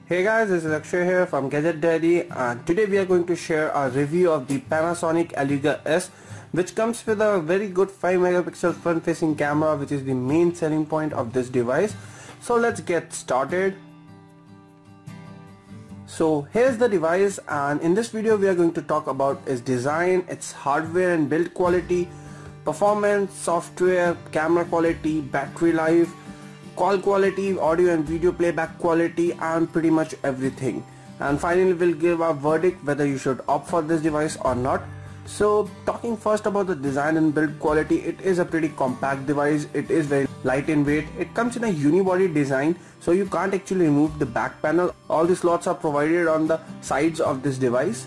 Hey guys, this is Akshay here from Gadget Diary, and today we are going to share a review of the Panasonic Eluga S, which comes with a very good 5 megapixel front facing camera, which is the main selling point of this device. So let's get started. So here's the device, and in this video we are going to talk about its design, its hardware and build quality, performance, software, camera quality, battery life, call quality, audio and video playback quality, and pretty much everything. And finally we'll give a verdict whether you should opt for this device or not. So talking first about the design and build quality, it is a pretty compact device. It is very light in weight. It comes in a unibody design, so you can't actually remove the back panel. All the slots are provided on the sides of this device.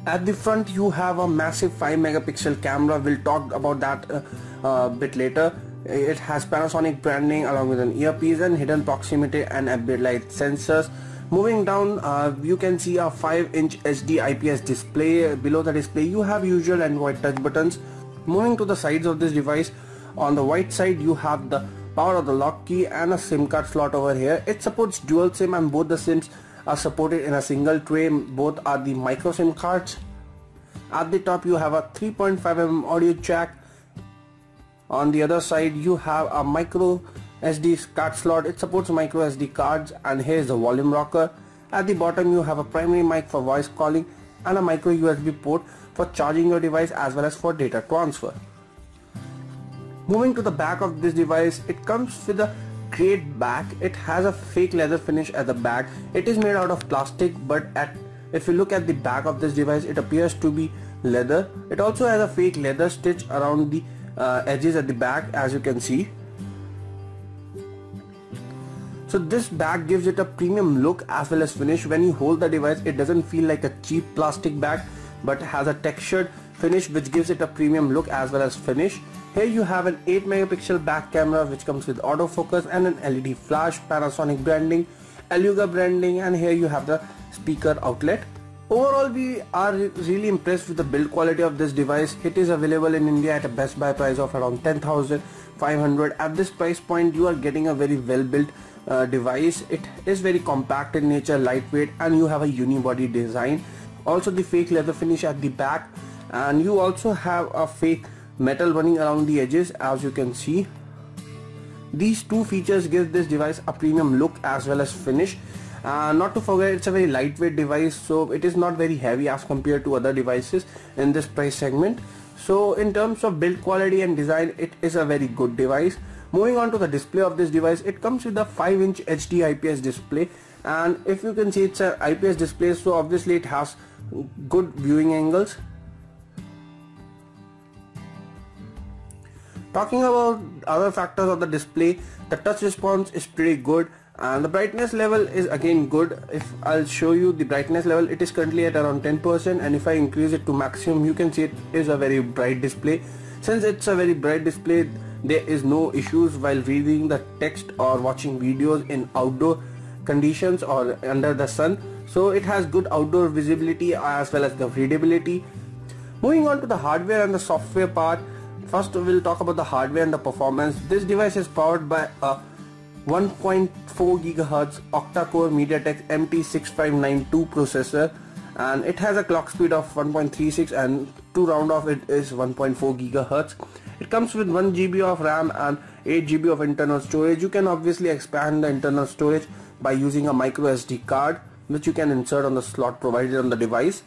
At the front you have a massive 5 megapixel camera. We'll talk about that a bit later. It has Panasonic branding along with an earpiece and hidden proximity and ambient light sensors. Moving down, you can see a 5-inch HD IPS display. Below the display you have usual Android touch buttons. Moving to the sides of this device, on the right side you have the power of the lock key and a SIM card slot over here. It supports dual SIM, and both the SIMs are supported in a single tray. Both are the micro SIM cards. At the top you have a 3.5mm audio jack. On the other side you have a micro SD card slot. It supports micro SD cards, and here is the volume rocker. At the bottom you have a primary mic for voice calling and a micro USB port for charging your device as well as for data transfer. Moving to the back of this device, it comes with a great back. It has a fake leather finish at the back. It is made out of plastic, but if you look at the back of this device, it appears to be leather. It also has a fake leather stitch around the edges at the back, as you can see. So this bag gives it a premium look as well as finish. When you hold the device, it doesn't feel like a cheap plastic bag, but has a textured finish which gives it a premium look as well as finish. Here you have an 8 megapixel back camera which comes with autofocus and an LED flash, Panasonic branding, Eluga branding, and here you have the speaker outlet. Overall, we are really impressed with the build quality of this device. It is available in India at a Best Buy price of around 10,500. At this price point, you are getting a very well built device. It is very compact in nature, lightweight, and you have a unibody design. Also the fake leather finish at the back, and you also have a fake metal running around the edges, as you can see. These two features give this device a premium look as well as finish. Not to forget, it's a very lightweight device, so it is not very heavy as compared to other devices in this price segment. So in terms of build quality and design, it is a very good device. Moving on to the display of this device, it comes with a 5-inch HD IPS display, and if you can see, it's an IPS display, so obviously it has good viewing angles. Talking about other factors of the display, the touch response is pretty good, and the brightness level is again good. If I'll show you the brightness level, it is currently at around 10%, and if I increase it to maximum, you can see it is a very bright display. Since it's a very bright display, there is no issues while reading the text or watching videos in outdoor conditions or under the sun. So it has good outdoor visibility as well as the readability. Moving on to the hardware and the software part, first we'll talk about the hardware and the performance. This device is powered by a 1.4 GHz octa-core MediaTek MT6592 processor, and it has a clock speed of 1.36, and to round off it is 1.4 GHz. It comes with 1 GB of RAM and 8 GB of internal storage. You can obviously expand the internal storage by using a micro SD card, which you can insert on the slot provided on the device.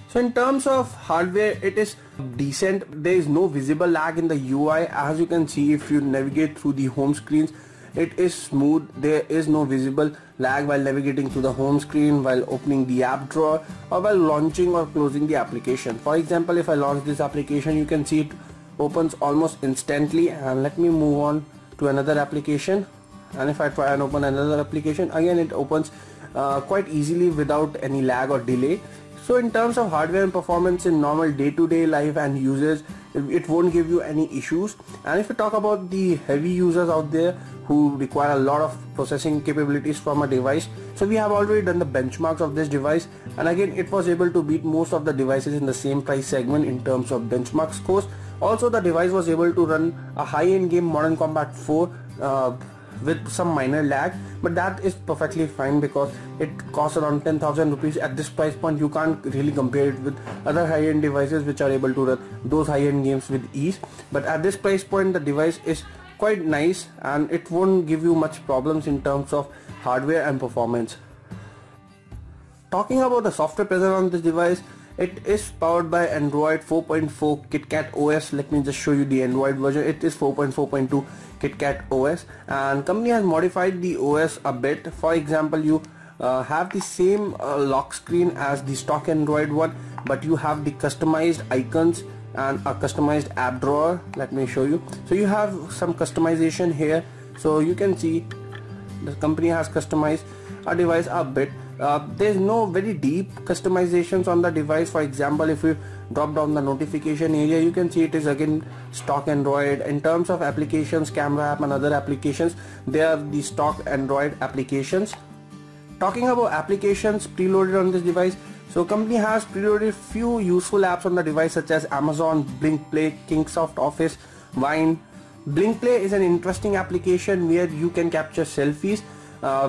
So in terms of hardware, it is decent. There is no visible lag in the UI. As you can see, if you navigate through the home screens, it is smooth. There is no visible lag while navigating through the home screen, while opening the app drawer, or while launching or closing the application. For example, if I launch this application, you can see it opens almost instantly. And let me move on to another application, and if I try and open another application, again it opens quite easily without any lag or delay. So in terms of hardware and performance in normal day-to-day life and users, it won't give you any issues. And if you talk about the heavy users out there who require a lot of processing capabilities from a device, so we have already done the benchmarks of this device, and again it was able to beat most of the devices in the same price segment in terms of benchmark scores. Also, the device was able to run a high-end game Modern Combat 4 with some minor lag, but that is perfectly fine because it costs around 10,000 rupees. At this price point you can't really compare it with other high-end devices which are able to run those high-end games with ease. But at this price point the device is quite nice and it won't give you much problems in terms of hardware and performance. Talking about the software present on this device, it is powered by Android 4.4 KitKat OS. Let me just show you the Android version. It is 4.4.2 KitKat OS, and company has modified the OS a bit. For example, you have the same lock screen as the stock Android one, but you have the customized icons and a customized app drawer. Let me show you. So you have some customization here, so you can see the company has customized our device a bit. There's no very deep customizations on the device. For example, if you drop down the notification area, you can see it is again stock Android. In terms of applications, camera app and other applications, they are the stock Android applications. Talking about applications preloaded on this device, so company has preloaded few useful apps on the device such as Amazon, Blinkplay, Kingsoft Office, Vine. Blinkplay is an interesting application where you can capture selfies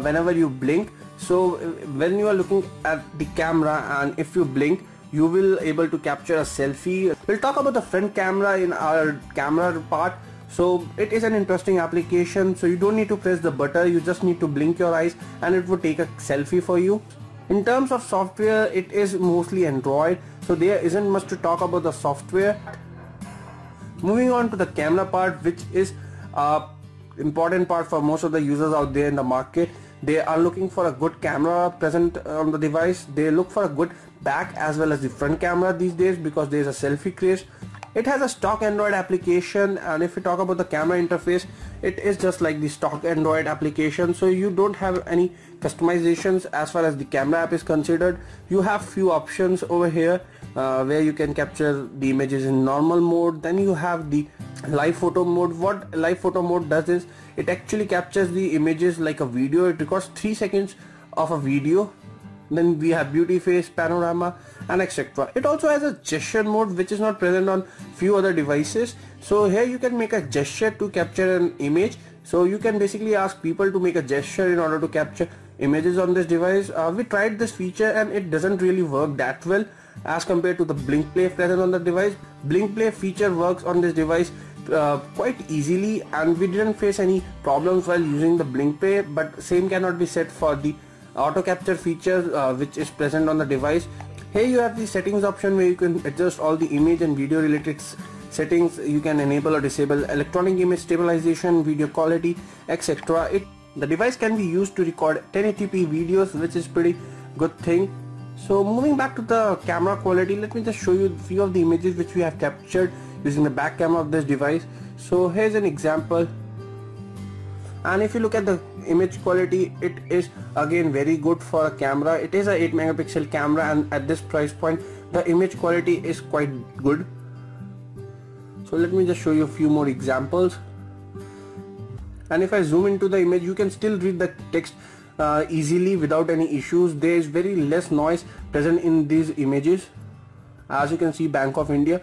whenever you blink. So when you are looking at the camera and if you blink, you will able to capture a selfie. We'll talk about the front camera in our camera part. So it is an interesting application. So you don't need to press the button, you just need to blink your eyes and it will take a selfie for you. In terms of software, it is mostly Android, so there isn't much to talk about the software. Moving on to the camera part, which is important part for most of the users out there in the market. They are looking for a good camera present on the device. They look for a good back as well as the front camera these days because there is a selfie craze. It has a stock Android application, and if we talk about the camera interface, it is just like the stock Android application, so you don't have any customizations as far as the camera app is considered. You have few options over here where you can capture the images in normal mode. Then you have the live photo mode. What live photo mode does is it actually captures the images like a video. It records 3 seconds of a video. Then we have beauty face, panorama and etc. It also has a gesture mode which is not present on few other devices. So here you can make a gesture to capture an image. So you can basically ask people to make a gesture in order to capture images on this device. We tried this feature and it doesn't really work that well as compared to the Blinkplay present on the device. Blinkplay feature works on this device quite easily and we didn't face any problems while using the Blinkplay, but same cannot be said for the auto capture feature which is present on the device. Here you have the settings option where you can adjust all the image and video related settings. You can enable or disable electronic image stabilization, video quality, etc. The device can be used to record 1080p videos, which is pretty good thing. So moving back to the camera quality, let me just show you a few of the images which we have captured using the back camera of this device. So here's an example, and if you look at the image quality, it is again very good for a camera. It is a 8 megapixel camera and at this price point the image quality is quite good. So let me just show you a few more examples, and if I zoom into the image, you can still read the text easily without any issues. There is very less noise present in these images. As you can see, Bank of India.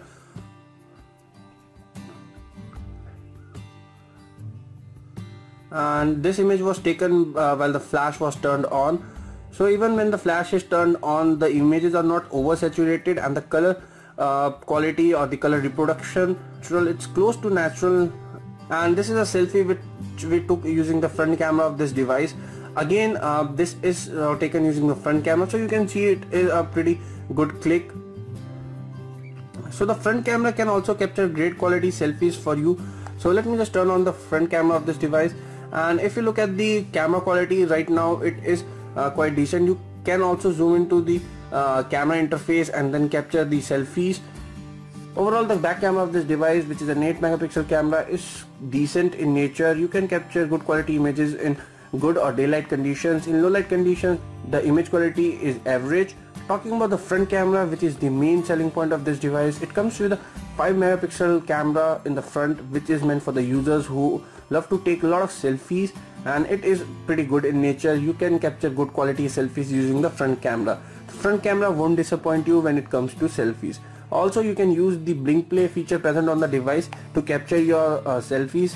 And this image was taken while the flash was turned on. So even when the flash is turned on, the images are not oversaturated and the color quality or the color reproduction, it's close to natural. And this is a selfie which we took using the front camera of this device. Again, this is taken using the front camera, so you can see it is a pretty good click. So the front camera can also capture great quality selfies for you. So let me just turn on the front camera of this device, and if you look at the camera quality right now, it is quite decent. You can also zoom into the camera interface and then capture the selfies. Overall, the back camera of this device, which is an 8 megapixel camera, is decent in nature. You can capture good quality images in good or daylight conditions. In low light conditions, the image quality is average. Talking about the front camera, which is the main selling point of this device, it comes with a 5 megapixel camera in the front, which is meant for the users who love to take a lot of selfies, and it is pretty good in nature. You can capture good quality selfies using the front camera. The front camera won't disappoint you when it comes to selfies. Also, you can use the Blinkplay feature present on the device to capture your selfies.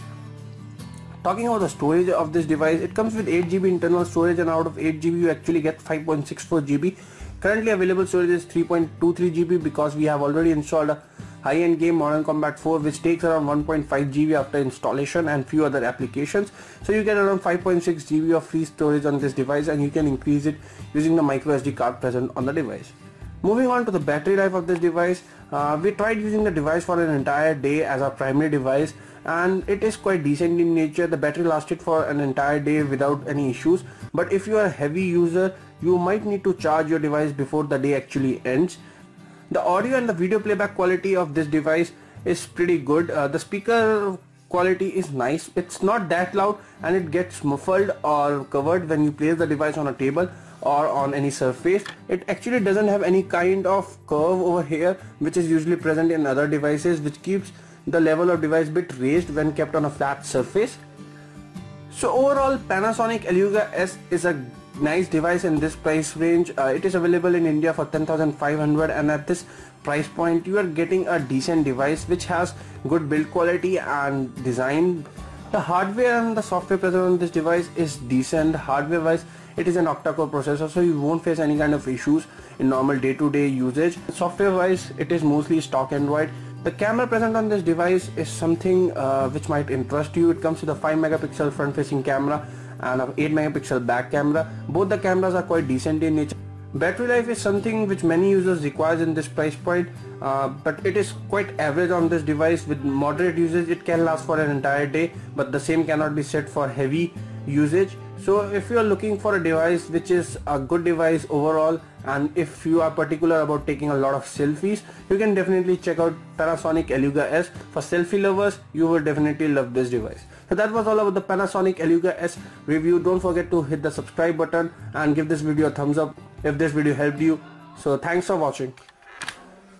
Talking about the storage of this device, it comes with 8 GB internal storage, and out of 8 GB you actually get 5.64 GB. Currently available storage is 3.23 GB because we have already installed a high-end game Mortal Kombat 4, which takes around 1.5 GB after installation and few other applications. So you get around 5.6 GB of free storage on this device, and you can increase it using the micro SD card present on the device. Moving on to the battery life of this device, we tried using the device for an entire day as our primary device, and it is quite decent in nature. The battery lasted for an entire day without any issues, but if you are a heavy user, you might need to charge your device before the day actually ends. The audio and the video playback quality of this device is pretty good. The speaker quality is nice. It's not that loud, and it gets muffled or covered when you place the device on a table or on any surface. It actually doesn't have any kind of curve over here, which is usually present in other devices, which keeps the level of device bit raised when kept on a flat surface. So overall, Panasonic Eluga S is a nice device in this price range. It is available in India for 10,500, and at this price point you are getting a decent device which has good build quality and design. The hardware and the software present on this device is decent. Hardware wise, it is an octa-core processor, so you won't face any kind of issues in normal day-to-day usage. Software wise, it is mostly stock Android. The camera present on this device is something which might interest you. It comes with a 5 megapixel front facing camera and an 8 megapixel back camera. Both the cameras are quite decent in nature. Battery life is something which many users requires in this price point, but it is quite average on this device. With moderate usage it can last for an entire day, but the same cannot be said for heavy usage. So if you are looking for a device which is a good device overall, and if you are particular about taking a lot of selfies, you can definitely check out Panasonic Eluga S. For selfie lovers, you will definitely love this device. So that was all about the Panasonic Eluga S review. Don't forget to hit the subscribe button and give this video a thumbs up if this video helped you. So thanks for watching.